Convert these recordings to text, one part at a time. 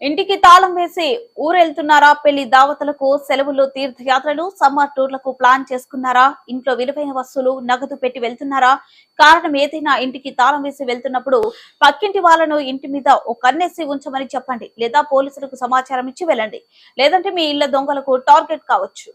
ఇంటికి తాళం వేసి ఊరెళ్తున్నారా? పెళ్లి దావతులకు, సెలవుల్లో తీర్థయాత్రలు, సమ్మర్ టూర్లకు ప్లాన్ చేసుకున్నారా? ఇంట్లో విలువైన వస్తువులు నగదు పెట్టి వెళ్తున్నారా? కారణం ఏదైనా ఇంటికి తాళం వేసి వెళ్తున్నప్పుడు పక్కింటి వాళ్ళను ఇంటి మీద ఒక కన్నేసి ఉంచమని చెప్పండి, లేదా పోలీసులకు సమాచారం ఇచ్చి వెళ్ళండి. లేదంటే మీ ఇళ్ల దొంగలకు టార్గెట్ కావచ్చు.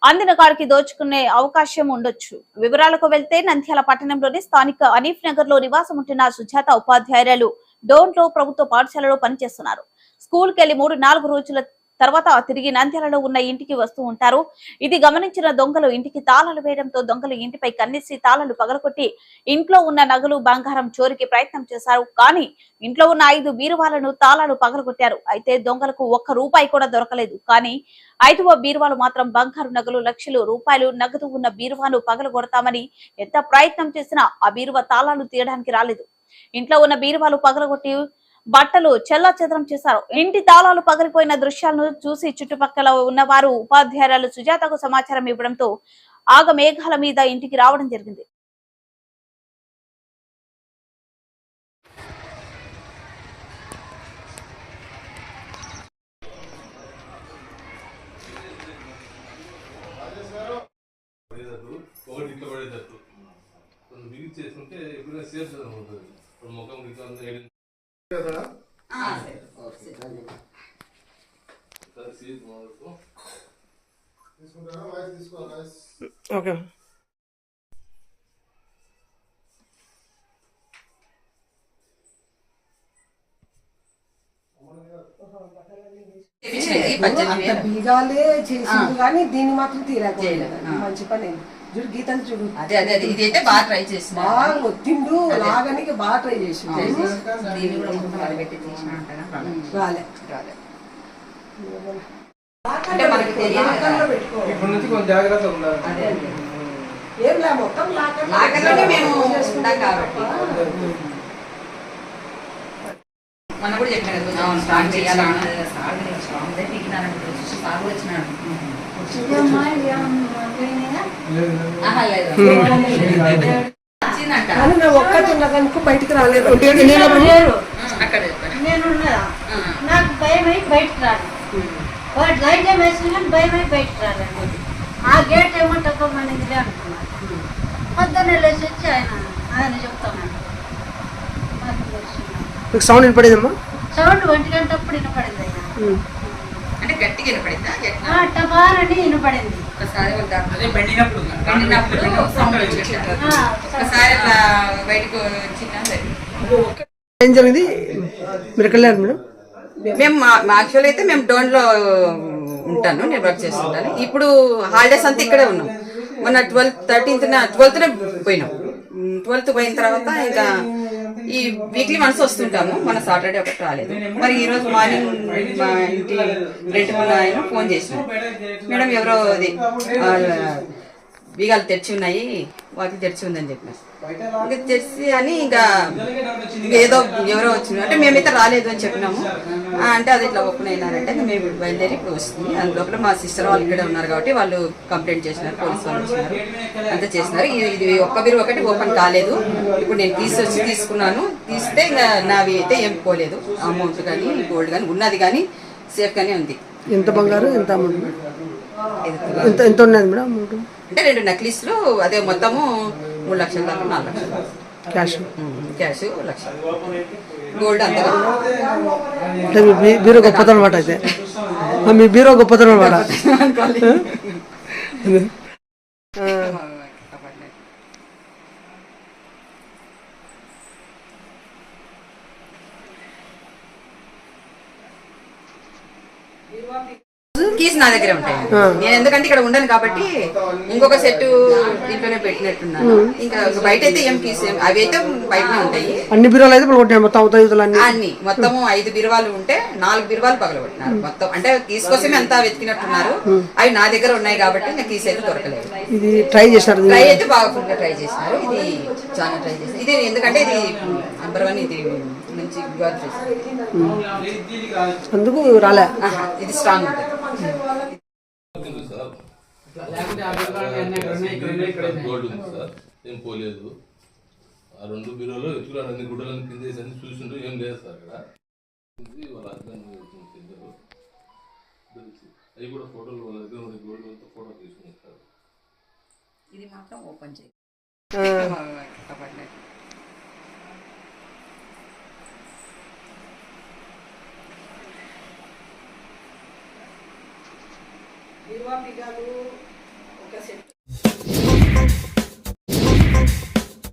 అందిన కాడికి దోచుకునే అవకాశం ఉండొచ్చు. వివరాలకు వెళ్తే నంద్యాల పట్టణంలోని స్థానిక అనీఫ్ నగర్ లో నివాసం ఉంటున్న సుజాత ఉపాధ్యాయురాలు డోన్లో ప్రభుత్వ పాఠశాలలో పనిచేస్తున్నారు. స్కూల్ కెళ్లి 3-4 రోజుల తర్వాత తిరిగి నంద్యాలలో ఉన్న ఇంటికి వస్తూ ఉంటారు. ఇది గమనించిన దొంగలు ఇంటికి తాళాలు వేయడంతో దొంగలు ఇంటిపై కన్నేసి తాళాలు పగలగొట్టి ఇంట్లో ఉన్న నగలు, బంగారం చోరికి ప్రయత్నం చేశారు. కానీ ఇంట్లో ఉన్న 5 బీరువాలను తాళాలు పగలగొట్టారు. అయితే దొంగలకు ₹1 కూడా దొరకలేదు. కానీ 5వ బీరువాలు మాత్రం బంగారు నగలు, లక్షలు రూపాయలు నగదు ఉన్న బీరువాను పగలగొడతామని ఎంత ప్రయత్నం చేసినా ఆ బీరువా తాళాలు తీయడానికి రాలేదు. ఇంట్లో ఉన్న బీరువాలు పగలగొట్టి బట్టలు చెల్లాచెదరం చేశారు. ఇంటి తాళాలు పగిలిపోయిన దృశ్యాలను చూసి చుట్టుపక్కల ఉన్నవారు ఉపాధ్యాయురాలు సుజాతకు సమాచారం ఇవ్వడంతో ఆగమేఘాల మీద ఇంటికి రావడం జరిగింది. ఓకే బీగాలే చేసింది కానీ దీన్ని మాత్రం తీరాలి. మంచి పని చూడు, గీతలు చూడు. అదే అదే ఇది అయితే బాగా ట్రై చేసి బాగా ఒత్తిండు, లాగానికి బాగా ట్రై చేసి రాలే. అంటే మనకి ఏం లే, మొత్తం లాకర్లోనే మేము ఉంటాం కాబట్టి మనం కూడా చెప్పిన స్టార్ట్ చేయాలి. ఒక్కటి ఉన్న కనుక బయటకు రాలేదు. అక్కడ నాకు భయం అయి బయటకు రాదు. వాడు లైట్ వేసుకుని భయం అయి బయటకు రాదండి. ఆ గేట్ ఏమో తప్పమనేది అనుకున్నాను. పొద్దున్నే లేచి వచ్చి ఆయన చెప్తామండి. సౌండ్ వినపడేదమ్మా? సౌండ్ 1 గంట అప్పుడు వినపడింది. అంటే గట్టిగా వినపడిందా? టపారని వినపడింది. ఒకసారి ఒకసారి అట్లా బయటకు వచ్చిందా? ఏం జరిగింది? మీరు ఎక్కడ లేరు మేడం? మేము యాక్చువల్ అయితే మేము డోన్లో ఉంటాను, నేను వర్క్ చేస్తుంటాను. ఇప్పుడు హాలిడేస్ అంతా ఇక్కడే ఉన్నాం. మొన్న 12th పోయినాం. 12th పోయిన తర్వాత ఇంకా ఈ వీక్లీ వన్స్ వస్తుంటాము. మన సాటర్డే ఒకటి రాలేదు. మరి ఈ రోజు మార్నింగ్ మా ఇంటి రెంట్ ఆయన ఫోన్ చేసినాం, మేడం ఎవరో అది బీగాలు తెరిచి ఉన్నాయి, వాటికి తెరిచి ఉందని చెప్పినారు. ఇంకా తెరిచి అని ఇంకా ఏదో ఎవరో వచ్చినారు అంటే మేమైతే రాలేదు అని చెప్పినాము. అంటే అది ఇట్లా ఓపెన్ అయినారంటే మేము బయలుదేరి ఇప్పుడు వస్తుంది. అందులోపల మా సిస్టర్ వాళ్ళు ఇక్కడే ఉన్నారు కాబట్టి వాళ్ళు కంప్లైంట్ చేసినారు, పోలీసు వాళ్ళు వచ్చినారు, అంతా చేసినారు. ఇది ఒక్క బీరు ఒకటి ఓపెన్ కాలేదు. ఇప్పుడు నేను తీసుకున్నాను. తీస్తే ఇంకా నావి అయితే ఏం పోలేదు. అమౌంట్ కానీ గోల్డ్ కానీ ఉన్నది కానీ సేఫ్ గానే ఉంది. ఎంత బంగారు, ఎంత అమౌంట్, ఎంత ఉన్నది మేడం అమౌంట్? అంటే 2 నెక్లెస్లు అదే మొత్తము 3 లక్షల దాకా 4 లక్షలు క్యాష్, 1 లక్ష గోల్డ్ అంతా. మీ బీరో గొప్పతనం అనమాట. అయితే మీ బీరో గొప్పతనం అనమాట. కీస్ నా దగ్గర ఉంటాయి. నేను ఎందుకంటే ఇక్కడ ఉండను కాబట్టి ఇంకొక సెట్ ఇంట్లోనే పెట్టినట్టున్నాను. ఇంకా బయట అయితే ఏం కీస్ అవి అయితే బయటనే ఉంటాయి. అన్ని బీరువాలు అయితే అన్ని మొత్తము 5 బీరువాలు ఉంటే 4 బీరువాలు పగలగొట్టినారు మొత్తం. అంటే కీస్ కోసమే అంతా వెతికినట్టున్నారు. అవి నా దగ్గర ఉన్నాయి కాబట్టి నాకు కీస్ అయితే దొరకలేదు. ఇది ట్రై చేశారు, ట్రై అయితే బాగా ఫుల్ గా ట్రై చేసినారు. ఇది చాలా ట్రై చేశారు. ఇది ఎందుకంటే ఇది నంబర్ 1, ఇది మంచి అందుకు రాలే. ఇది స్ట్రాంగ్ ఉంటుంది. గోల్డ్ ఉంది సార్, ఏం పోలేదు. ఆ 2 బీరోలో ఎత్తుకురాడు, అన్ని గుడ్డలన్నీ కింద వేసి అన్ని చూసిండ్రు, ఏం లేదు సార్ ఇక్కడ. ఇది వాళ్ళ హస్బెండ్ ఇద్దరు అవి కూడా ఫోటోలు వాళ్ళ దగ్గర ఉన్న గోల్డ్ అంతా ఫోటో తీసుకుని ఇస్తారు. ఇది మాత్రం ఓపెన్ చేయి బీరువా పిగాలు ఒక సెట్